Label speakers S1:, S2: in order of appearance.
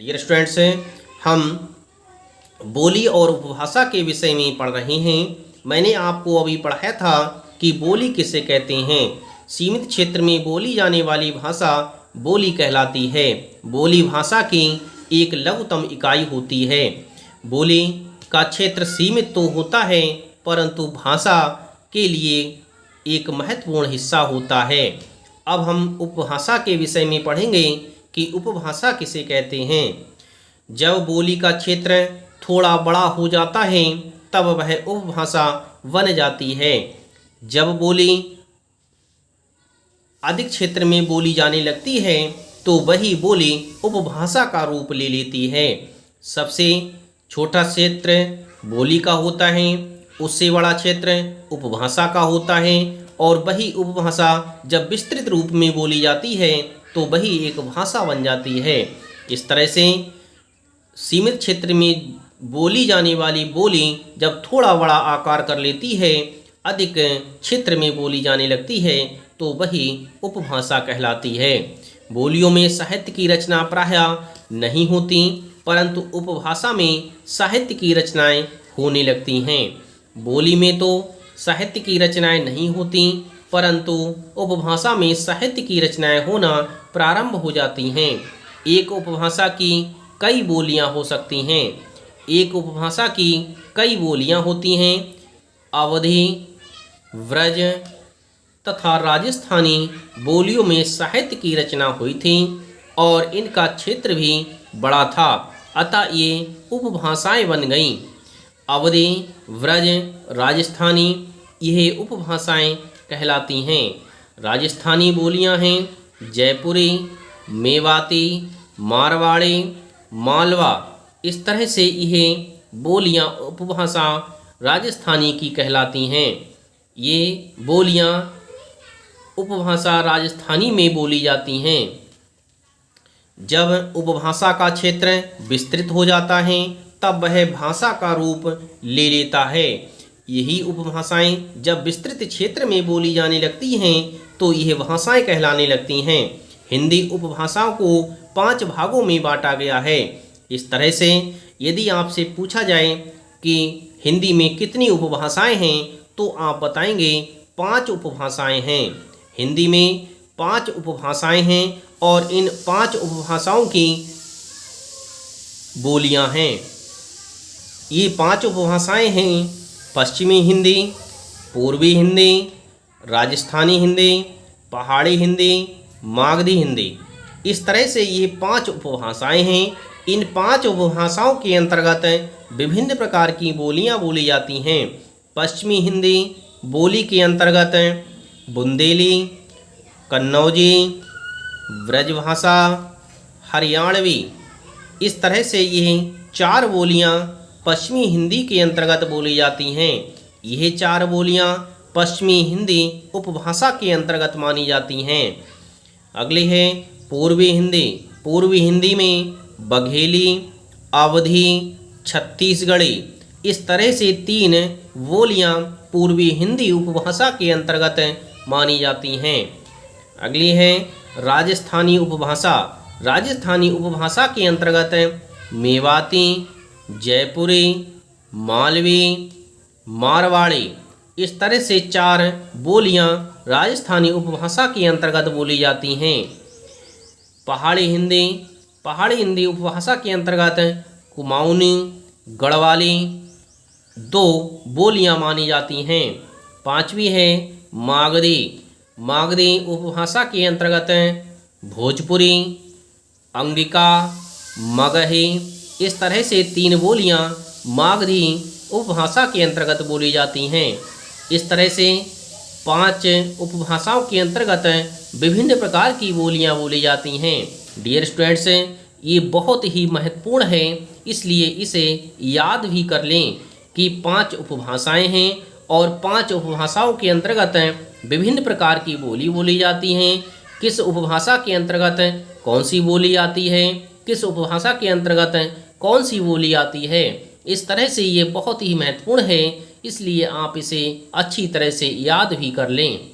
S1: Dear students, हम बोली और उपभाषा के विषय में पढ़ रहे हैं। मैंने आपको अभी पढ़ाया था कि बोली किसे कहते हैं। सीमित क्षेत्र में बोली जाने वाली भाषा बोली कहलाती है। बोली भाषा की एक लघुतम इकाई होती है। बोली का क्षेत्र सीमित तो होता है, परंतु भाषा के लिए एक महत्वपूर्ण हिस्सा होता है। अब हम उपभाषा के विषय में पढ़ेंगे कि उपभाषा किसे कहते हैं। जब बोली का क्षेत्र थोड़ा बड़ा हो जाता है तब वह उपभाषा बन जाती है। जब बोली अधिक क्षेत्र में बोली जाने लगती है तो वही बोली उपभाषा का रूप ले लेती है। सबसे छोटा क्षेत्र बोली का होता है, उससे बड़ा क्षेत्र उपभाषा का होता है, और वही उपभाषा जब विस्तृत रूप में बोली जाती है तो वही एक भाषा बन जाती है। इस तरह से सीमित क्षेत्र में बोली जाने वाली बोली जब थोड़ा बड़ा आकार कर लेती है, अधिक क्षेत्र में बोली जाने लगती है, तो वही उपभाषा कहलाती है। बोलियों में साहित्य की रचना प्रायः नहीं होती, परंतु उपभाषा में साहित्य की रचनाएं होने लगती हैं। बोली में तो साहित्य की रचनाएं नहीं होती, परंतु उपभाषा में साहित्य की रचनाएं होना प्रारंभ हो जाती हैं। एक उपभाषा की कई बोलियां हो सकती हैं। एक उपभाषा की कई बोलियां होती हैं। अवधी, व्रज तथा राजस्थानी बोलियों में साहित्य की रचना हुई थी और इनका क्षेत्र भी बड़ा था, अतः ये उपभाषाएं बन गईं। अवधी, व्रज, राजस्थानी यह उपभाषाएं कहलाती हैं। राजस्थानी बोलियां हैं जयपुरी, मेवाती, मारवाड़ी, मालवा। इस तरह से यह बोलियां उपभाषा राजस्थानी की कहलाती हैं। ये बोलियां उपभाषा राजस्थानी में बोली जाती हैं। जब उपभाषा का क्षेत्र विस्तृत हो जाता है तब वह भाषा का रूप ले लेता है। यही उपभाषाएं जब विस्तृत क्षेत्र में बोली जाने लगती हैं तो यह भाषाएं कहलाने लगती हैं। हिंदी उपभाषाओं को 5 भागों में बांटा गया है। इस तरह से यदि आपसे पूछा जाए कि हिंदी में कितनी उपभाषाएं हैं तो आप बताएंगे 5 उपभाषाएं हैं। हिंदी में 5 उपभाषाएं हैं और इन 5 उपभाषाओं की बोलियां हैं। ये 5 उपभाषाएं हैं पश्चिमी हिंदी, पूर्वी हिंदी, राजस्थानी हिंदी, पहाड़ी हिंदी, मागधी हिंदी। इस तरह से ये 5 उपभाषाएं हैं। इन 5 उपभाषाओं के अंतर्गत विभिन्न प्रकार की बोलियां बोली जाती हैं। पश्चिमी हिंदी बोली के अंतर्गत बुंदेली, कन्नौजी, ब्रजभाषा, हरियाणवी, इस तरह से ये 4 बोलियां पश्चिमी हिंदी के अंतर्गत बोली जाती हैं। यह 4 बोलियां पश्चिमी हिंदी उपभाषा के अंतर्गत मानी जाती हैं। अगली है पूर्वी हिंदी। पूर्वी हिंदी में बघेली, अवधी, छत्तीसगढ़ी, इस तरह से 3 बोलियां पूर्वी हिंदी उपभाषा के अंतर्गत मानी जाती हैं। अगली है राजस्थानी उपभाषा। राजस्थानी उपभाषा के अंतर्गत मेवाती, जयपुरी, मालवी, मारवाड़ी, इस तरह से 4 बोलियां राजस्थानी उपभाषा के अंतर्गत बोली जाती हैं। पहाड़ी हिंदी। पहाड़ी हिंदी उपभाषा के अंतर्गत कुमाऊनी, गढ़वाली 2 बोलियां मानी जाती हैं। 5वीं है मागधी। मागधी उपभाषा के अंतर्गत भोजपुरी, अंगिका, मगही, इस तरह से 3 बोलियां मागधी उपभाषा के अंतर्गत बोली जाती हैं। इस तरह से 5 उपभाषाओं के अंतर्गत विभिन्न प्रकार की बोलियां बोली जाती हैं। डियर स्टूडेंट्स, ये बहुत ही महत्वपूर्ण है, इसलिए इसे याद भी कर लें कि 5 उपभाषाएं हैं और 5 उपभाषाओं के अंतर्गत विभिन्न प्रकार की बोली बोली जाती हैं। किस उपभाषा के अंतर्गत कौन सी बोली आती है, किस उपभाषा के अंतर्गत कौन सी बोली आती है। इस तरह से ये बहुत ही महत्वपूर्ण है, इसलिए आप इसे अच्छी तरह से याद भी कर लें।